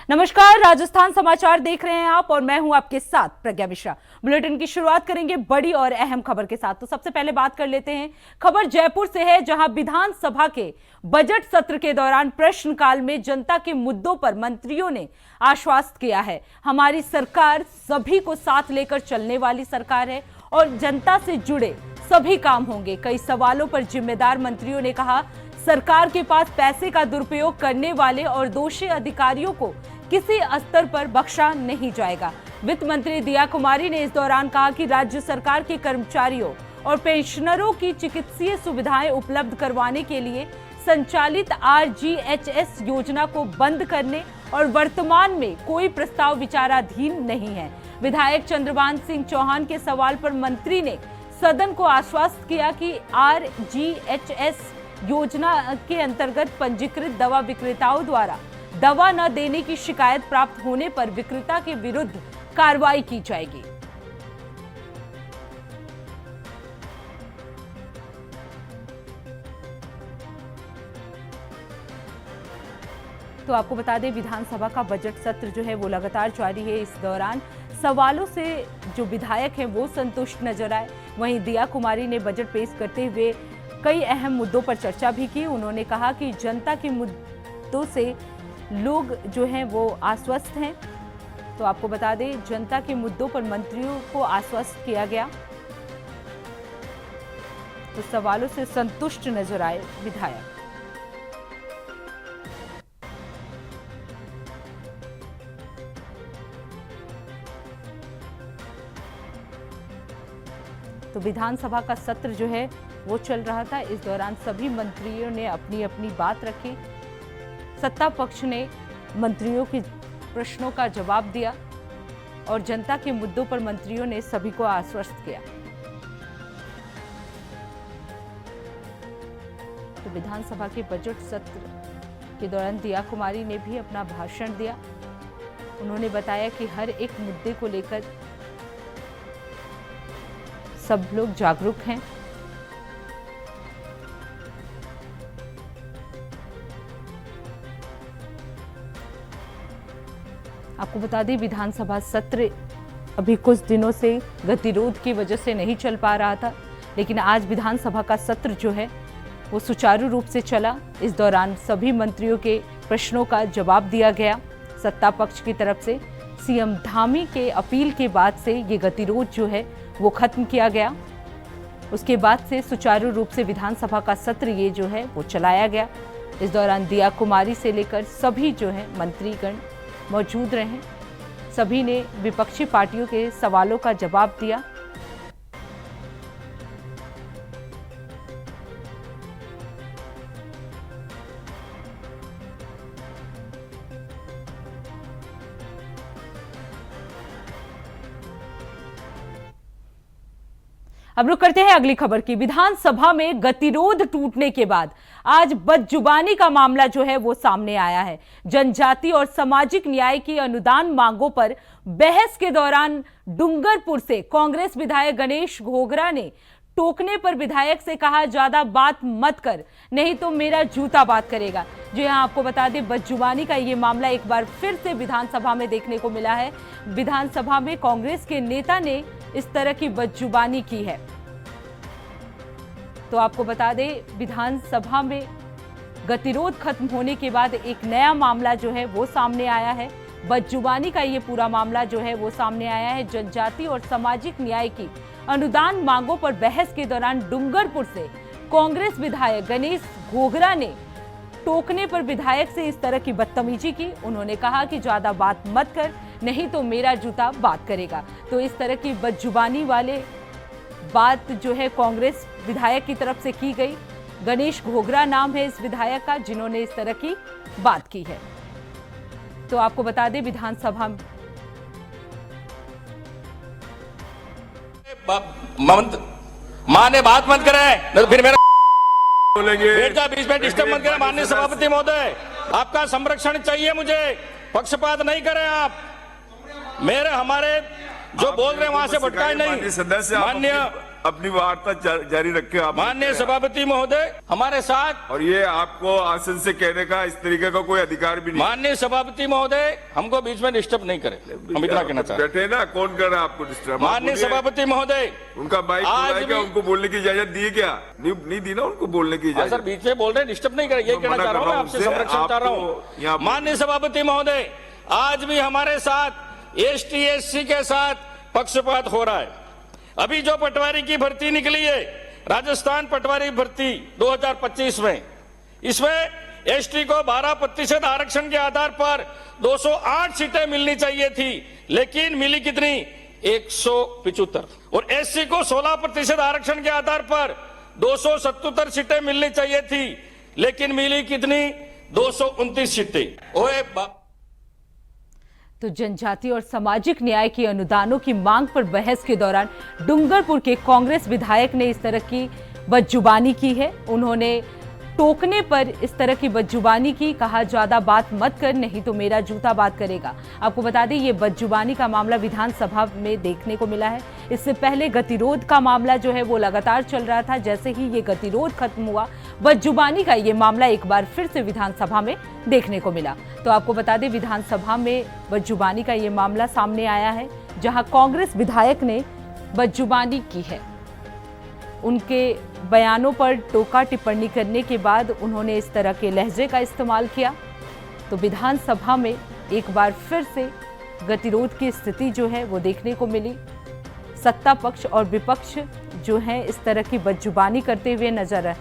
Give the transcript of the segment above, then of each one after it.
नमस्कार, राजस्थान समाचार देख रहे हैं आप और मैं हूं आपके साथ प्रज्ञा मिश्रा। बुलेटिन की शुरुआत करेंगे बड़ी और अहम खबर के साथ। तो सबसे पहले बात कर लेते हैं, खबर जयपुर से है, जहां विधानसभा के बजट सत्र के दौरान प्रश्नकाल में जनता के मुद्दों पर मंत्रियों ने आश्वस्त किया है। हमारी सरकार सभी को साथ लेकर चलने वाली सरकार है और जनता से जुड़े सभी काम होंगे। कई सवालों पर जिम्मेदार मंत्रियों ने कहा, सरकार के पास पैसे का दुरुपयोग करने वाले और दोषी अधिकारियों को किसी स्तर पर बख्शा नहीं जाएगा। वित्त मंत्री दिया कुमारी ने इस दौरान कहा कि राज्य सरकार के कर्मचारियों और पेंशनरों की चिकित्सीय सुविधाएं उपलब्ध करवाने के लिए संचालित RGHS योजना को बंद करने और वर्तमान में कोई प्रस्ताव विचाराधीन नहीं है। विधायक चंद्रभान सिंह चौहान के सवाल पर मंत्री ने सदन को आश्वस्त किया कि RGHS योजना के अंतर्गत पंजीकृत दवा विक्रेताओं द्वारा दवा न देने की शिकायत प्राप्त होने पर विक्रेता के विरुद्ध कार्रवाई की जाएगी। तो आपको बता दें, विधानसभा का बजट सत्र जो है वो लगातार जारी है। इस दौरान सवालों से जो विधायक हैं वो संतुष्ट नजर आए। वहीं दिया कुमारी ने बजट पेश करते हुए कई अहम मुद्दों पर चर्चा भी की। उन्होंने कहा कि जनता के मुद्दों से लोग जो हैं वो आश्वस्त हैं। तो आपको बता दें, जनता के मुद्दों पर मंत्रियों को आश्वस्त किया गया। तो सवालों से संतुष्ट नजर आए विधायक। तो विधानसभा का सत्र जो है वो चल रहा था। इस दौरान सभी मंत्रियों ने अपनी अपनी बात रखी। सत्ता पक्ष ने मंत्रियों के प्रश्नों का जवाब दिया और जनता के मुद्दों पर मंत्रियों ने सभी को आश्वस्त किया। तो विधानसभा के बजट सत्र के दौरान दिया कुमारी ने भी अपना भाषण दिया। उन्होंने बताया कि हर एक मुद्दे को लेकर सब लोग जागरूक हैं। आपको बता दें, विधानसभा सत्र अभी कुछ दिनों से गतिरोध की वजह से नहीं चल पा रहा था, लेकिन आज विधानसभा का सत्र जो है वो सुचारू रूप से चला। इस दौरान सभी मंत्रियों के प्रश्नों का जवाब दिया गया। सत्ता पक्ष की तरफ से सीएम धामी के अपील के बाद से ये गतिरोध जो है वो खत्म किया गया। उसके बाद से सुचारू रूप से विधानसभा का सत्र ये जो है वो चलाया गया। इस दौरान दिया कुमारी से लेकर सभी जो है मंत्रीगण मौजूद रहे। सभी ने विपक्षी पार्टियों के सवालों का जवाब दिया। अब रुक करते हैं अगली खबर की। विधानसभा में गतिरोध टूटने के बाद आज बदजुबानी का मामला जो है वो सामने आया है। जनजाति और सामाजिक न्याय की अनुदान मांगों पर बहस के दौरान डूंगरपुर से कांग्रेस विधायक गणेश घोगरा ने टोकने पर विधायक से कहा, ज्यादा बात मत कर, नहीं तो मेरा जूता बात करेगा। जो यहाँ आपको बता दें, बदजुबानी का ये मामला एक बार फिर से विधानसभा में देखने को मिला है। विधानसभा में कांग्रेस के नेता ने इस तरह की बदजुबानी की है। तो आपको बता दें, विधानसभा में गतिरोध खत्म होने के बाद एक नया मामला जो है वो सामने आया है। बदजुबानी का ये पूरा मामला जो है वो सामने आया है। जनजाति और सामाजिक न्याय की अनुदान मांगों पर बहस के दौरान डूंगरपुर से कांग्रेस विधायक गणेश घोगरा ने टोकने पर विधायक से इस तरह की बदतमीजी की। उन्होंने कहा कि ज्यादा बात मत कर, नहीं तो मेरा जूता बात करेगा। तो इस तरह की बदजुबानी वाले बात जो है कांग्रेस विधायक की तरफ से की गई। गणेश घोगरा नाम है इस विधायक का जिन्होंने इस तरह की बात की है। तो आपको बता दें, विधानसभा मां ने बात मत करे तो फिर मेरा बोलेंगे। बेटा बीच में डिस्टर्ब मत करें। माननीय सभापति महोदय, आपका संरक्षण चाहिए मुझे, पक्षपात नहीं करें आप। मेरे हमारे जो बोल रहे हैं वहां से भटकाए नहीं। माननीय अपनी वार्ता जारी रखे आप। माननीय सभापति महोदय हमारे साथ, और ये आपको आसन से कहने का इस तरीके का कोई अधिकार भी नहीं। माननीय सभापति महोदय हमको बीच में डिस्टर्ब नहीं करें, हम इतना कहना चाहते हैं। बैठे ना, कौन कर रहा है आपको डिस्टर्ब? माननीय सभापति महोदय उनका बाइक आज क्या उनको बोलने की इजाजत दी क्या? नहीं दी ना उनको बोलने की इजाजत। सर बीच में बोल रहे हैं, डिस्टर्ब नहीं करें, ये कहना चाह रहा हूँ, आपसे संरक्षण चाह रहा हूँ। माननीय सभापति महोदय आज भी हमारे साथ ST/SC के साथ पक्षपात हो रहा है। अभी जो पटवारी की भर्ती निकली है, राजस्थान पटवारी भर्ती 2025 में, इसमें ST को 12% आरक्षण के आधार पर 208 सीटें मिलनी चाहिए थी, लेकिन मिली कितनी? 175। और SC को 16% आरक्षण के आधार पर 277 सीटें मिलनी चाहिए थी, लेकिन मिली कितनी? 229 सीटें। ओए तो जनजातीय और सामाजिक न्याय की अनुदानों की मांग पर बहस के दौरान डूंगरपुर के कांग्रेस विधायक ने इस तरह की बदजुबानी की है। उन्होंने टोकने पर इस तरह की बदजुबानी की, कहा ज्यादा बात मत कर नहीं तो मेरा जूता बात करेगा। आपको बता दें ये बदजुबानी का मामला विधानसभा में देखने को मिला है। इससे पहले गतिरोध का मामला जो है वो लगातार चल रहा था। जैसे ही ये गतिरोध खत्म हुआ, बदजुबानी का ये मामला एक बार फिर से विधानसभा में देखने को मिला। तो आपको बता दें विधानसभा में बदजुबानी का ये मामला सामने आया है, जहां कांग्रेस विधायक ने बदजुबानी की है। उनके बयानों पर टोका टिप्पणी करने के बाद उन्होंने इस तरह के लहजे का इस्तेमाल किया। तो विधानसभा में एक बार फिर से गतिरोध की स्थिति जो है वो देखने को मिली। सत्ता पक्ष और विपक्ष जो है इस तरह की बदजुबानी करते हुए नजर आए।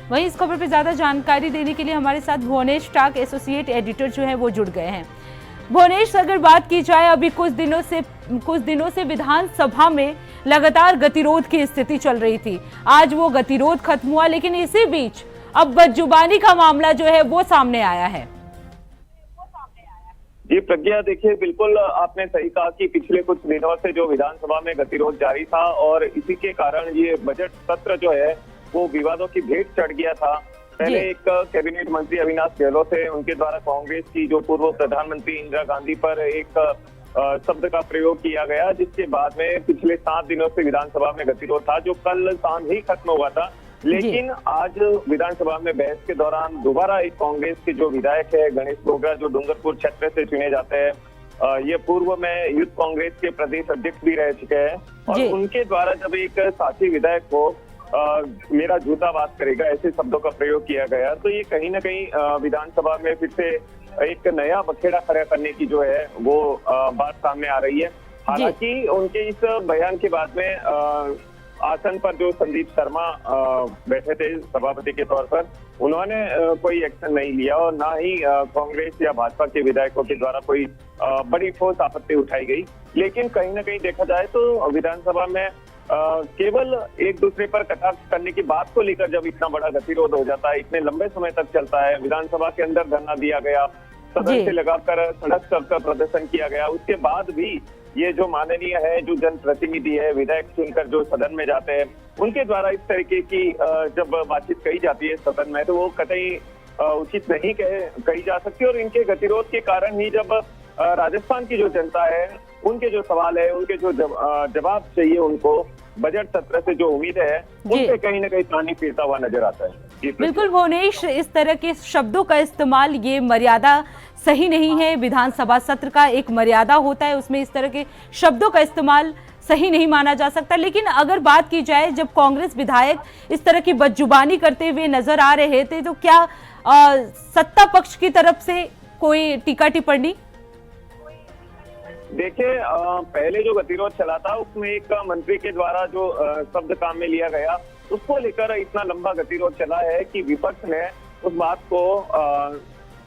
वहीं इस खबर पर ज्यादा जानकारी देने के लिए हमारे साथ भुवनेश टाक एसोसिएट एडिटर जो है वो जुड़ गए हैं। भुवनेश, अगर बात की जाए अभी कुछ दिनों से विधानसभा में लगातार गतिरोध की स्थिति चल रही थी। आज वो गतिरोध खत्म हुआ, लेकिन इसी बीच अब बदजुबानी का मामला जो है वो सामने आया है। जी प्रज्ञा, देखिए बिल्कुल आपने सही कहा कि पिछले कुछ दिनों से जो विधानसभा में गतिरोध जारी था और इसी के कारण ये बजट सत्र जो है वो विवादों की भेंट चढ़ गया था। पहले एक कैबिनेट मंत्री अविनाश गहलोत थे, उनके द्वारा कांग्रेस की जो पूर्व प्रधानमंत्री इंदिरा गांधी पर एक शब्द का प्रयोग किया गया, जिसके बाद में पिछले 7 दिनों से विधानसभा में गतिरोध था, जो कल शाम ही खत्म हुआ था। लेकिन आज विधानसभा में बहस के दौरान दोबारा एक कांग्रेस के जो विधायक है गणेश गोगरा, जो डूंगरपुर क्षेत्र से चुने जाते हैं, ये पूर्व में यूथ कांग्रेस के प्रदेश अध्यक्ष भी रह चुके हैं, और उनके द्वारा जब एक साथी विधायक को मेरा जूता बात करेगा ऐसे शब्दों का प्रयोग किया गया, तो ये कहीं ना कहीं विधानसभा में फिर से एक नया बखेड़ा खड़ा करने की जो है वो बात सामने आ रही है। हालांकि उनके इस बयान के बाद में आसन पर जो संदीप शर्मा बैठे थे सभापति के तौर पर, उन्होंने कोई एक्शन नहीं लिया और ना ही कांग्रेस या भाजपा के विधायकों के द्वारा कोई बड़ी ठोस आपत्ति उठाई गई। लेकिन कहीं ना कहीं देखा जाए तो विधानसभा में केवल एक दूसरे पर कटाक्ष करने की बात को लेकर जब इतना बड़ा गतिरोध हो जाता है, इतने लंबे समय तक चलता है, विधानसभा के अंदर धरना दिया गया, सदन से लगाकर सड़क तक का प्रदर्शन किया गया, उसके बाद भी ये जो माननीय है, जो जनप्रतिनिधि है, विधायक चुनकर जो सदन में जाते हैं, उनके द्वारा इस तरीके की जब बातचीत कही जाती है सदन में, तो वो कतई उचित नहीं कही जा सकती। और इनके गतिरोध के कारण ही जब राजस्थान की जो जनता है, उनके जो सवाल है, उनके जो जवाब चाहिए उनको बजट सत्र से जो उम्मीद है, उनसे कहीं ना कहीं पानी फिरता हुआ नजर आता है। बिल्कुल भुवनेश, इस तरह के शब्दों का इस्तेमाल, ये मर्यादा सही नहीं है। विधानसभा सत्र का एक मर्यादा होता है, उसमें इस तरह के शब्दों का इस्तेमाल सही नहीं माना जा सकता। लेकिन अगर बात की जाए, जब कांग्रेस विधायक इस तरह की बदजुबानी करते हुए नजर आ रहे थे, तो क्या सत्ता पक्ष की तरफ से कोई टीका टिप्पणी? देखिए, पहले जो गतिरोध चला था उसमें एक मंत्री के द्वारा जो शब्द काम में लिया गया, उसको लेकर इतना लंबा गतिरोध चला है कि विपक्ष ने उस बात को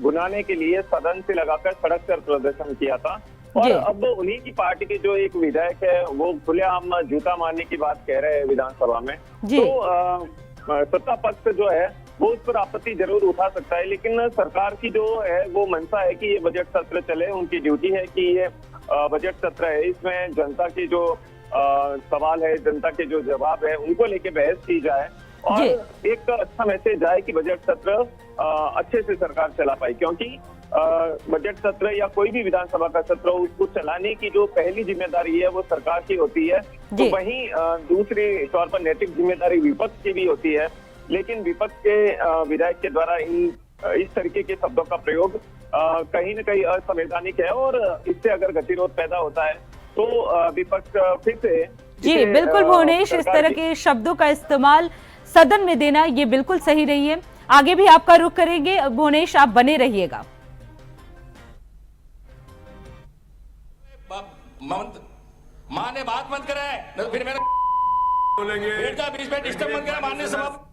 भुनाने के लिए सदन से लगाकर सड़क पर प्रदर्शन किया था। और अब उन्हीं की पार्टी के जो एक विधायक है वो खुलेआम जूता मारने की बात कह रहे हैं विधानसभा में। तो सत्ता पक्ष जो है वो उस पर आपत्ति जरूर उठा सकता है, लेकिन सरकार की जो है वो मंशा है कि ये बजट सत्र चले, उनकी ड्यूटी है कि ये बजट सत्र है, इसमें जनता के जो सवाल है, जनता के जो जवाब है, उनको लेके बहस की जाए और एक अच्छा मैसेज आए कि बजट सत्र अच्छे से सरकार चला पाई। क्योंकि बजट सत्र या कोई भी विधानसभा का सत्र हो, उसको चलाने की जो पहली जिम्मेदारी है वो सरकार की होती है। तो वहीं दूसरी तौर पर नैतिक जिम्मेदारी विपक्ष की भी होती है। लेकिन विपक्ष के विधायक के द्वारा इस तरीके के शब्दों का प्रयोग कहीं न कहीं असंवैधानिक है और इससे अगर गतिरोध पैदा होता है तो विपक्ष फिर से जी बिल्कुल भुवनेश, इस तरह के शब्दों का इस्तेमाल सदन में देना ये बिल्कुल सही नहीं है। आगे भी आपका रुख करेंगे भुवनेश, आप बने रहिएगा। मां ने बात बंद करा है, नहीं तो फिर मेरा बोलेंगे बीच में डिस्टर्ब मत करा माननीय सभा।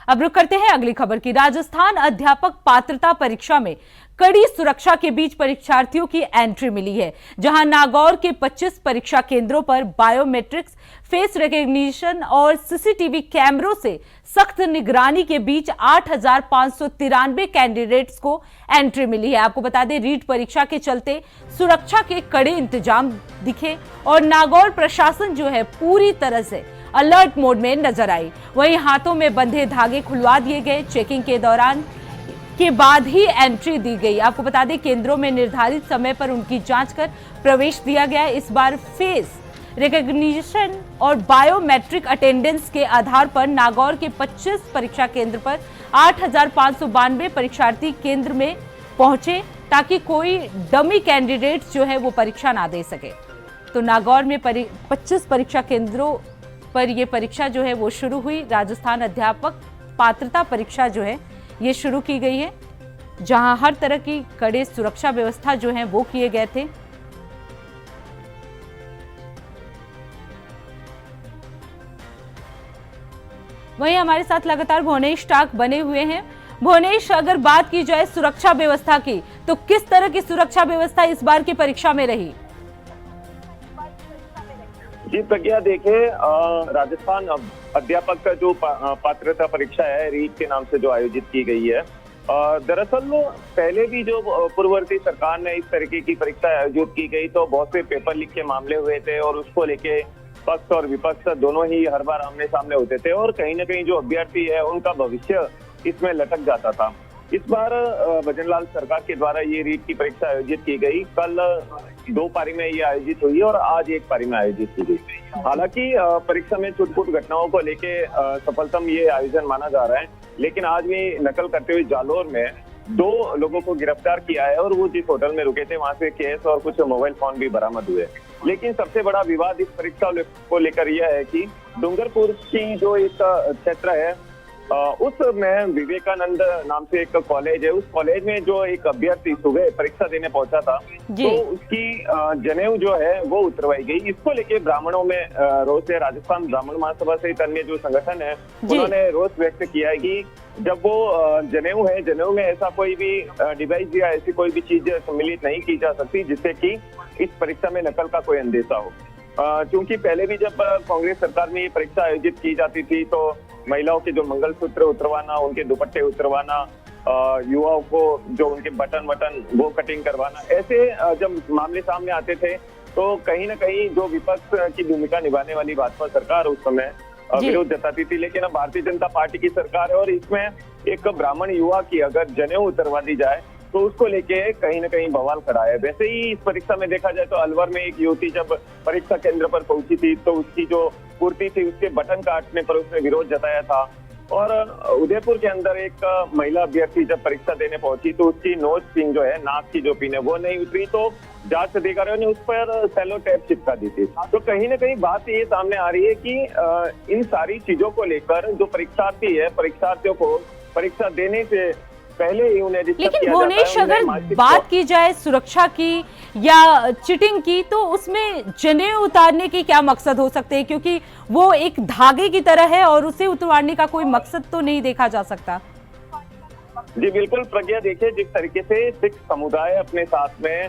अब रुक करते हैं अगली खबर की। राजस्थान अध्यापक पात्रता परीक्षा में कड़ी सुरक्षा के बीच परीक्षार्थियों की एंट्री मिली है, जहां नागौर के 25 परीक्षा केंद्रों पर बायोमेट्रिक्स, फेस रिकॉग्निशन और सीसीटीवी कैमरों से सख्त निगरानी के बीच 8,593 कैंडिडेट्स को एंट्री मिली है। आपको बता दें, रीट परीक्षा के चलते सुरक्षा के कड़े इंतजाम दिखे और नागौर प्रशासन जो है पूरी तरह से अलर्ट मोड में नजर आई। वहीं हाथों में बंधे धागे खुलवा दिए गए। चेकिंग के दौरान के बाद ही एंट्री दी गई। आपको बता दें, केंद्रों में निर्धारित समय पर उनकी जांच कर प्रवेश दिया गया। इस बार फेस रिकॉग्निशन और बायोमेट्रिक अटेंडेंस के आधार पर नागौर के 25 परीक्षा केंद्र पर 8,592 परीक्षार्थी केंद्र में पहुंचे, ताकि कोई डमी कैंडिडेट जो है वो परीक्षा ना दे सके। तो नागौर में 25 परीक्षा केंद्रों पर यह परीक्षा जो है वो शुरू हुई। राजस्थान अध्यापक पात्रता परीक्षा जो है ये शुरू की गई है, जहां हर तरह की कड़े सुरक्षा व्यवस्था जो है वो किए गए थे। वहीं हमारे साथ लगातार भुवनेश टाक बने हुए हैं। भुवनेश, अगर बात की जाए सुरक्षा व्यवस्था की, तो किस तरह की सुरक्षा व्यवस्था इस बार की परीक्षा में रही? जी प्रज्ञा, देखे राजस्थान अध्यापक का जो पात्रता परीक्षा है रीट के नाम से जो आयोजित की गई है, दरअसल पहले भी जो पूर्ववर्ती सरकार ने इस तरीके की परीक्षा आयोजित की गई तो बहुत से पेपर लीक के मामले हुए थे और उसको लेके पक्ष और विपक्ष दोनों ही हर बार आमने सामने होते थे और कहीं ना कहीं जो अभ्यर्थी है उनका भविष्य इसमें लटक जाता था। इस बार भजनलाल सरकार के द्वारा ये रीट की परीक्षा आयोजित की गई। कल 2 पारी में ये आयोजित हुई और आज 1 पारी में आयोजित की गई। हालांकि परीक्षा में छुटपुट घटनाओं को लेके सफलतम ये आयोजन माना जा रहा है, लेकिन आज भी नकल करते हुए जालोर में 2 लोगों को गिरफ्तार किया है और वो जिस होटल में रुके थे वहां से केस और कुछ मोबाइल फोन भी बरामद हुए। लेकिन सबसे बड़ा विवाद इस परीक्षा को लेकर यह है कि डूंगरपुर की जो एक क्षेत्र है उसमें विवेकानंद नाम से एक कॉलेज है। उस कॉलेज में जो एक अभ्यर्थी सुबह परीक्षा देने पहुंचा था तो उसकी जनेऊ जो है वो उतरवाई गई। इसको लेके ब्राह्मणों में रोष है। राजस्थान ब्राह्मण महासभा सहित अन्य जो संगठन है उन्होंने रोष व्यक्त किया है कि जब वो जनेऊ है, जनेऊ में ऐसा कोई भी डिवाइस या ऐसी कोई भी चीज सम्मिलित नहीं की जा सकती जिससे कि इस परीक्षा में नकल का कोई अंदेशा हो। क्योंकि पहले भी जब कांग्रेस सरकार में ये परीक्षा आयोजित की जाती थी तो महिलाओं के जो मंगलसूत्र उतरवाना, उनके दुपट्टे उतरवाना, युवाओं को जो उनके बटन वो कटिंग करवाना, ऐसे जब मामले सामने आते थे तो कहीं ना कहीं जो विपक्ष की भूमिका निभाने वाली भाजपा सरकार उस समय विरोध जताती थी। लेकिन अब भारतीय जनता पार्टी की सरकार है और इसमें एक ब्राह्मण युवा की अगर जनेऊ उतरवा दी जाए तो उसको लेके कहीं ना कहीं बवाल खड़ा है। वैसे ही इस परीक्षा में देखा जाए तो अलवर में एक युवती जब परीक्षा केंद्र पर पहुंची थी तो उसकी जो कुर्ती थी उसके बटन काटने पर उसने विरोध जताया था। और उदयपुर के अंदर एक महिला अभ्यर्थी जब परीक्षा देने पहुंची तो उसकी नोज पिन जो है, नाक की जो पिन है वो नहीं उतरी तो जांच अधिकारियों ने उस पर सेलो टेप चिपका दी थी। तो कहीं ना कहीं बात ये सामने आ रही है कि इन सारी चीजों को लेकर जो परीक्षार्थी है, परीक्षार्थियों को परीक्षा देने से पहले ही उन्हें डिस्टर्ब किया जाता है। लेकिन भुवनेश, अगर बात की जाए सुरक्षा की या चीटिंग की तो उसमें जनेऊ उतारने के क्या मकसद हो सकते हैं, क्योंकि वो एक धागे की तरह है और उसे उतारने का कोई मकसद तो नहीं देखा जा सकता। जी बिल्कुल प्रज्ञा, देखिए जिस तरीके से सिख समुदाय अपने साथ में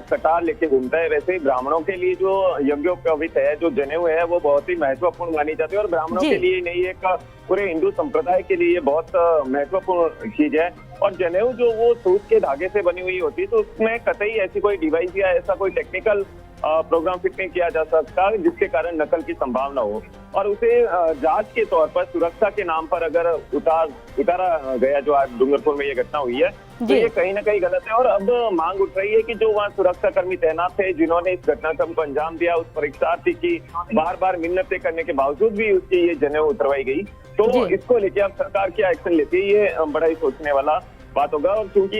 कटार लेके घूमता है, वैसे ही ब्राह्मणों के लिए जो यज्ञोपवीत है, जो जनेऊ है, वो बहुत ही महत्वपूर्ण मानी जाती है और ब्राह्मणों के लिए नहीं, एक पूरे हिंदू संप्रदाय के लिए बहुत महत्वपूर्ण चीज है। और जनेऊ जो वो सूत के धागे से बनी हुई होती है तो उसमें कतई ऐसी कोई डिवाइस या ऐसा कोई टेक्निकल प्रोग्राम फिट नहीं किया जा सकता, जिसके कारण नकल की संभावना हो और उसे जांच के तौर पर सुरक्षा के नाम पर अगर उतारा गया, जो आज डूंगरपुर में ये घटना हुई है, तो ये कहीं ना कहीं गलत है। और अब मांग उठ रही है कि जो वहाँ सुरक्षा कर्मी तैनात थे, जिन्होंने इस घटनाक्रम को अंजाम दिया, उस परीक्षार्थी की बार बार मिन्नतें करने के बावजूद भी उसकी ये जनेऊ उतरवाई गई, तो इसको लेके अब सरकार क्या एक्शन लेती है, ये बड़ा ही सोचने वाला बात होगा। और क्योंकि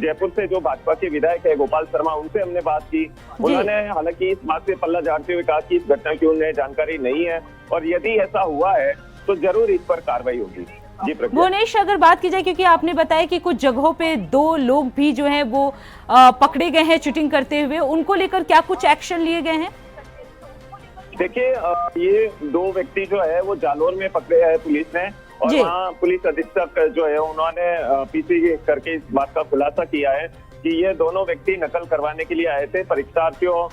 जयपुर से जो भाजपा के विधायक है गोपाल शर्मा, उनसे हमने बात की, उन्होंने हालांकि इस बात से पल्ला झाड़ते हुए कहा कि इस घटना की उन्हें जानकारी नहीं है और यदि ऐसा हुआ है तो जरूर इस पर कार्रवाई होगी। जी भुवनेश, अगर बात की जाए, क्योंकि आपने बताया कि कुछ जगहों पे 2 लोग भी जो है वो पकड़े गए हैं चीटिंग करते हुए, उनको लेकर क्या कुछ एक्शन लिए गए हैं? देखिए, ये 2 व्यक्ति जो है वो जालोर में पकड़े हैं पुलिस ने, और वहाँ पुलिस अधीक्षक जो है उन्होंने पीसी करके इस बात का खुलासा किया है कि ये दोनों व्यक्ति नकल करवाने के लिए आए थे। परीक्षार्थियों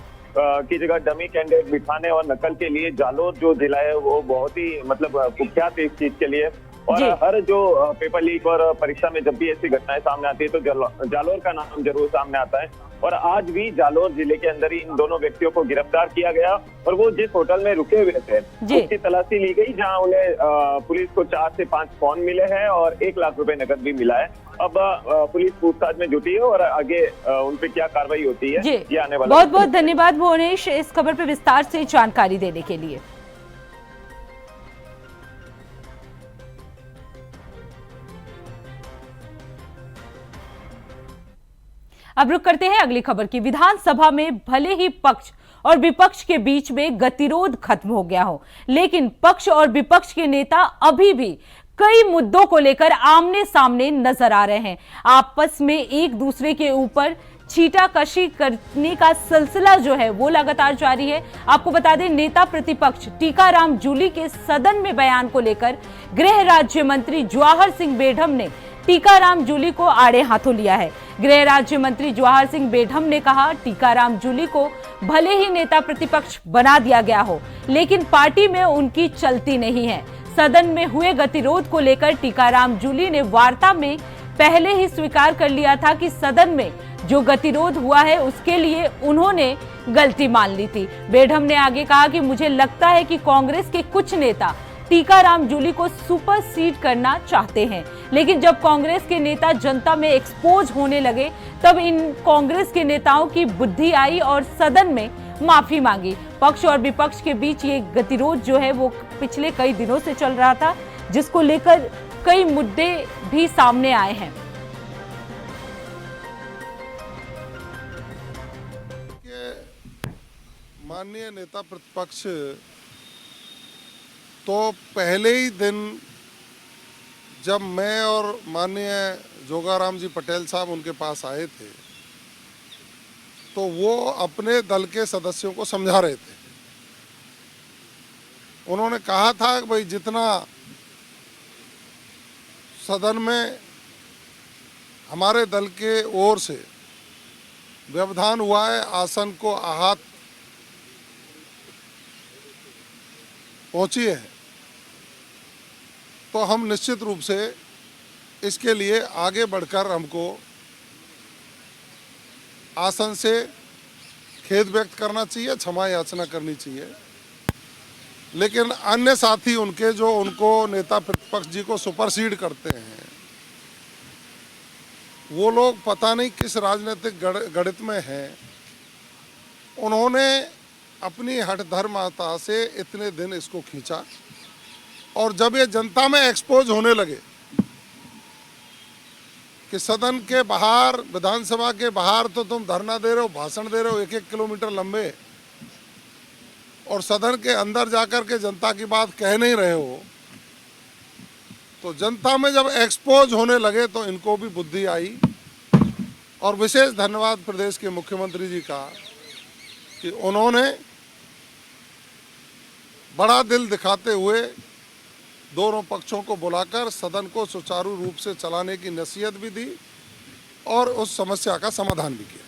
की जगह डमी कैंडिडेट बिठाने और नकल के लिए जालोर जो जिला है वो बहुत ही मतलब कुख्यात है इस चीज के लिए। और हर जो पेपर लीक और परीक्षा में जब भी ऐसी घटनाएं सामने आती है तो जालोर का नाम जरूर सामने आता है। और आज भी जालोर जिले के अंदर ही इन दोनों व्यक्तियों को गिरफ्तार किया गया और वो जिस होटल में रुके हुए थे उसकी तलाशी ली गई, जहां उन्हें पुलिस को 4 से 5 फोन मिले हैं और 1 लाख रुपए नकद भी मिला है। अब पुलिस पूछताछ में जुटी है और आगे उन पे क्या कार्रवाई होती है ये आने वाला। बहुत बहुत धन्यवाद भुवनेश इस खबर पे विस्तार से जानकारी देने के लिए। अब रुक करते हैं अगली खबर की। विधानसभा में भले ही पक्ष और विपक्ष के बीच में गतिरोध खत्म हो गया हो, लेकिन पक्ष और विपक्ष के नेता अभी भी कई मुद्दों को लेकर आमने सामने नजर आ रहे हैं। आपस में एक दूसरे के ऊपर छींटाकशी करने का सिलसिला जो है वो लगातार जारी है। आपको बता दें, नेता प्रतिपक्ष टीकाराम जूली के सदन में बयान को लेकर गृह राज्य मंत्री जवाहर सिंह बेढम ने टीकाराम जूली को आड़े हाथों लिया है। गृह राज्य मंत्री जवाहर सिंह बेढम ने कहा, टीकाराम जूली को भले ही नेता प्रतिपक्ष बना दिया गया हो, लेकिन पार्टी में उनकी चलती नहीं है। सदन में हुए गतिरोध को लेकर टीकाराम जूली ने वार्ता में पहले ही स्वीकार कर लिया था कि सदन में जो गतिरोध हुआ है उसके लिए उन्होंने गलती मान ली थी। बेढम ने आगे कहा कि मुझे लगता है कि कांग्रेस के कुछ नेता टीकाराम जूली को सुपरसीड करना चाहते हैं, लेकिन जब कांग्रेस के नेता जनता में एक्सपोज होने लगे तब इन कांग्रेस के नेताओं की बुद्धि आई और सदन में माफी मांगी। पक्ष और विपक्ष के बीच ये गतिरोध जो है वो पिछले कई दिनों से चल रहा था, जिसको लेकर कई मुद्दे भी सामने आए हैं। माननीय नेता प्रतिपक्ष तो पहले ही दिन जब मैं और माननीय जोगाराम जी पटेल साहब उनके पास आए थे तो वो अपने दल के सदस्यों को समझा रहे थे। उन्होंने कहा था कि भाई जितना सदन में हमारे दल के ओर से व्यवधान हुआ है, आसन को आहत पहुंची है, तो हम निश्चित रूप से इसके लिए आगे बढ़कर हमको आसन से खेद व्यक्त करना चाहिए, क्षमा याचना करनी चाहिए। लेकिन अन्य साथी उनके जो उनको नेता प्रतिपक्ष जी को सुपरसीड करते हैं, वो लोग पता नहीं किस राजनीतिक गणित में हैं। उन्होंने अपनी हठधर्मता से इतने दिन इसको खींचा और जब ये जनता में एक्सपोज होने लगे कि सदन के बाहर, विधानसभा के बाहर तो तुम धरना दे रहे हो, भाषण दे रहे हो 1-1 किलोमीटर लंबे, और सदन के अंदर जाकर के जनता की बात कह नहीं रहे हो, तो जनता में जब एक्सपोज होने लगे तो इनको भी बुद्धि आई। और विशेष धन्यवाद प्रदेश के मुख्यमंत्री जी का कि उन्होंने बड़ा दिल दिखाते हुए दोनों पक्षों को बुलाकर सदन को सुचारू रूप से चलाने की नसीहत भी दी और उस समस्या का समाधान भी किया।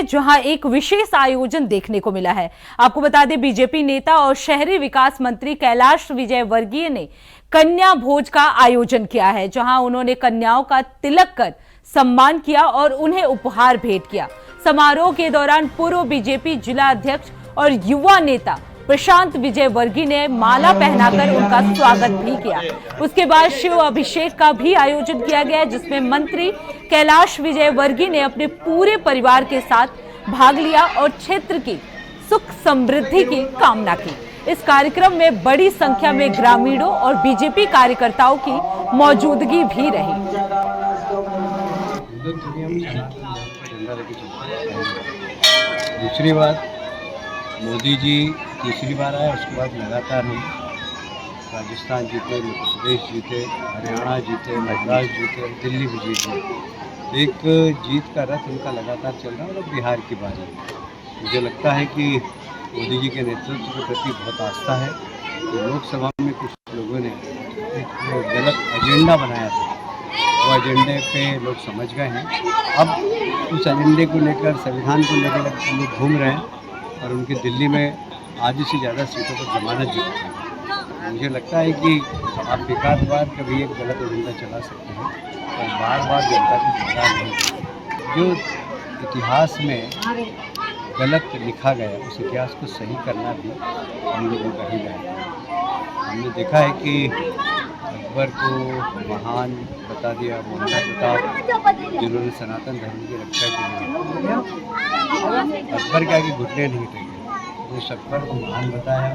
जहां एक विशेष आयोजन देखने को मिला है। आपको बता दें, बीजेपी नेता और शहरी विकास मंत्री कैलाश विजयवर्गीय ने कन्या भोज का आयोजन किया है, जहां उन्होंने कन्याओं का तिलक कर सम्मान किया और उन्हें उपहार भेंट किया। समारोह के दौरान पूर्व बीजेपी जिला अध्यक्ष और युवा नेता प्रशांत विजय वर्गीय ने माला पहनाकर उनका स्वागत भी किया। उसके बाद शिव अभिषेक का भी आयोजन किया गया, जिसमें मंत्री कैलाश विजय वर्गीय ने अपने पूरे परिवार के साथ भाग लिया और क्षेत्र की सुख समृद्धि की कामना की। इस कार्यक्रम में बड़ी संख्या में ग्रामीणों और बीजेपी कार्यकर्ताओं की मौजूदगी भी रही। दूसरी बात, मोदी जी तीसरी बार आए, उसके बाद लगातार हम राजस्थान जीते, मध्य प्रदेश जीते, हरियाणा जीते, मद्रास जीते, दिल्ली भी जीते। एक जीत का रथ उनका लगातार चल रहा है और बिहार की बारी है। मुझे लगता है कि मोदी जी के नेतृत्व के प्रति बहुत आस्था है। तो लोकसभा में कुछ लोगों ने एक गलत एजेंडा बनाया था, वो एजेंडे पे लोग समझ गए हैं। अब उस एजेंडे को लेकर, संविधान को लेकर लोग घूम रहे हैं और उनकी दिल्ली में आधी से ज़्यादा सीटों पर जमानत जीतते हैं। मुझे लगता है कि आप एकाध बार कभी एक गलत एजेंडा चला सकते हैं और बार बार जनता को गुमराह नहीं। जो इतिहास में गलत लिखा गया, उस इतिहास को सही करना भी हम लोगों का ही दायित्व है। हमने देखा है कि अकबर को महान बता दिया, मोहम्मद प्रताप जिन्होंने सनातन धर्म की रक्षा की, अकबर के आगे घुटने नहीं टेके, तो अकबर को महान बताया।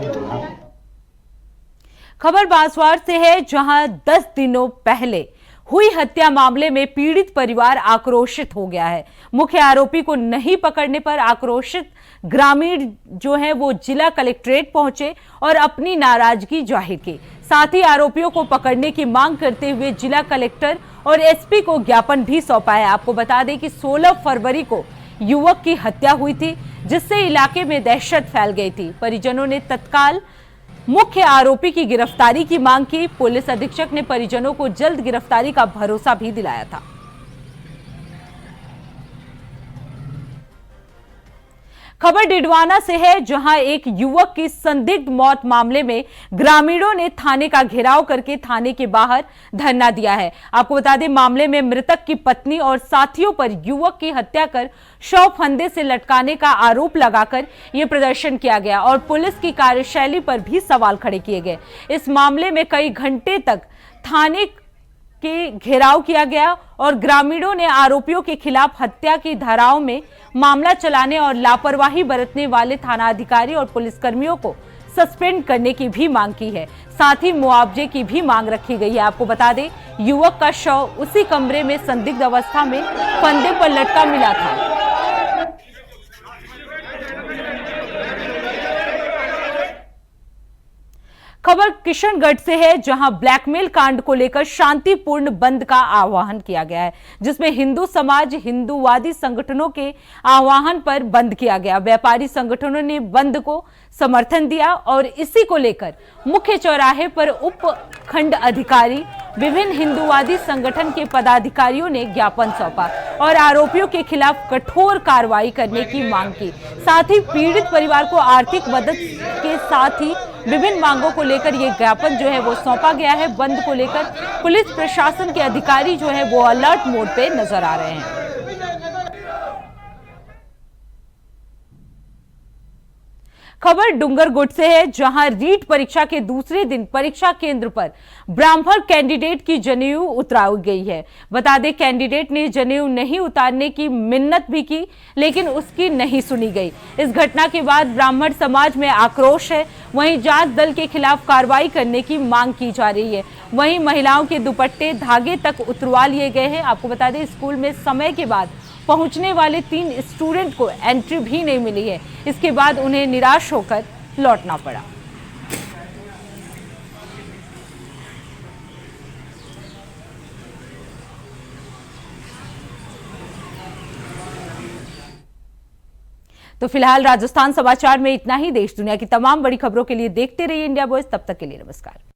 खबर बांसवाड़ा से है, जहां 10 दिनों पहले हुई हत्या मामले में पीड़ित परिवार आक्रोशित हो गया है। मुख्य आरोपी को नहीं पकड़ने पर आक्रोशित ग्रामीण जो है वो जिला कलेक्ट्रेट पहुंचे और अपनी नाराजगी जाहिर की। साथ ही आरोपियों को पकड़ने की मांग करते हुए जिला कलेक्टर और एसपी को ज्ञापन भी सौंपा है। आपको बता दें कि 16 फरवरी को युवक की हत्या हुई थी, जिससे इलाके में दहशत फैल गई थी। परिजनों ने तत्काल मुख्य आरोपी की गिरफ्तारी की मांग की। पुलिस अधीक्षक ने परिजनों को जल्द गिरफ्तारी का भरोसा भी दिलाया था। खबर डिडवाना से है, जहां एक युवक की संदिग्ध मौत मामले में ग्रामीणों ने थाने का घेराव करके थाने के बाहर धरना दिया है। आपको बता दें, मामले में मृतक की पत्नी और साथियों पर युवक की हत्या कर शव फंदे से लटकाने का आरोप लगाकर यह प्रदर्शन किया गया और पुलिस की कार्यशैली पर भी सवाल खड़े किए गए। इस मामले में कई घंटे तक थाने के घेराव किया गया और ग्रामीणों ने आरोपियों के खिलाफ हत्या की धाराओं में मामला चलाने और लापरवाही बरतने वाले थाना अधिकारी और पुलिसकर्मियों को सस्पेंड करने की भी मांग की है। साथ ही मुआवजे की भी मांग रखी गई है। आपको बता दें, युवक का शव उसी कमरे में संदिग्ध अवस्था में फंदे पर लटका मिला था। खबर किशनगढ़ से है, जहां ब्लैकमेल कांड को लेकर शांतिपूर्ण बंद का आह्वान किया गया है, जिसमें हिंदू समाज, हिंदूवादी संगठनों के आह्वान पर बंद किया गया। व्यापारी संगठनों ने बंद को समर्थन दिया और इसी को लेकर मुख्य चौराहे पर उप खंड अधिकारी, विभिन्न हिंदूवादी संगठन के पदाधिकारियों ने ज्ञापन सौंपा और आरोपियों के खिलाफ कठोर कार्रवाई करने की मांग की। साथ ही पीड़ित परिवार को आर्थिक मदद के साथ ही विभिन्न मांगों को लेकर ये ज्ञापन जो है वो सौंपा गया है। बंद को लेकर पुलिस प्रशासन के अधिकारी जो है वो अलर्ट मोड पे नजर आ रहे हैं। खबर डूंगरगढ़ से है, जहां रीट परीक्षा के दूसरे दिन परीक्षा केंद्र पर ब्राह्मण कैंडिडेट की जनेऊ उतारी गई है। बता दें, कैंडिडेट ने जनेऊ नहीं उतारने की मिन्नत भी की, लेकिन उसकी नहीं सुनी गई। इस घटना के बाद ब्राह्मण समाज में आक्रोश है। वहीं जांच दल के खिलाफ कार्रवाई करने की मांग की जा रही है। वहीं महिलाओं के दुपट्टे धागे तक उतरवा लिए गए हैं। आपको बता दें, स्कूल में समय के बाद पहुंचने वाले 3 स्टूडेंट को एंट्री भी नहीं मिली है। इसके बाद उन्हें निराश होकर लौटना पड़ा। तो फिलहाल राजस्थान समाचार में इतना ही। देश दुनिया की तमाम बड़ी खबरों के लिए देखते रहिए इंडिया वॉइस। तब तक के लिए नमस्कार।